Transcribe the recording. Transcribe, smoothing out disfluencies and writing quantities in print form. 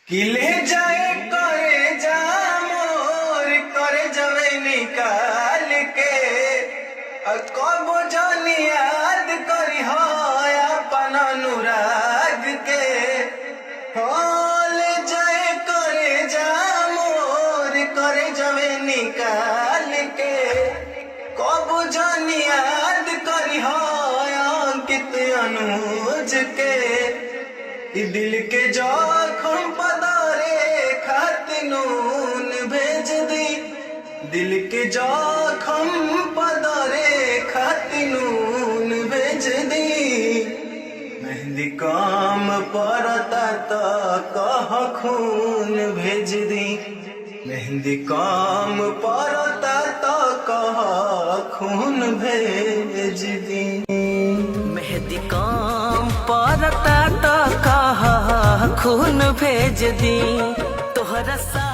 किले जाए करे जा मोर करे जवे निकाल के कब जानी याद करी हो अपन अनुराग के ले जाए करे जा मोर करे जवे निकाल के कब जानी याद करी हो अंकित अनुज के दिल के जख्म पदारे खातिर नून भेज दी दिल के जख्म पदारे खातिर नून भेज दी मेहंदी काम परता तो कह खून भेज दी मेहंदी काम परता तो कह खून भेज दी मेहंदी काम परता तो कह खून भेज दी तोहरा सा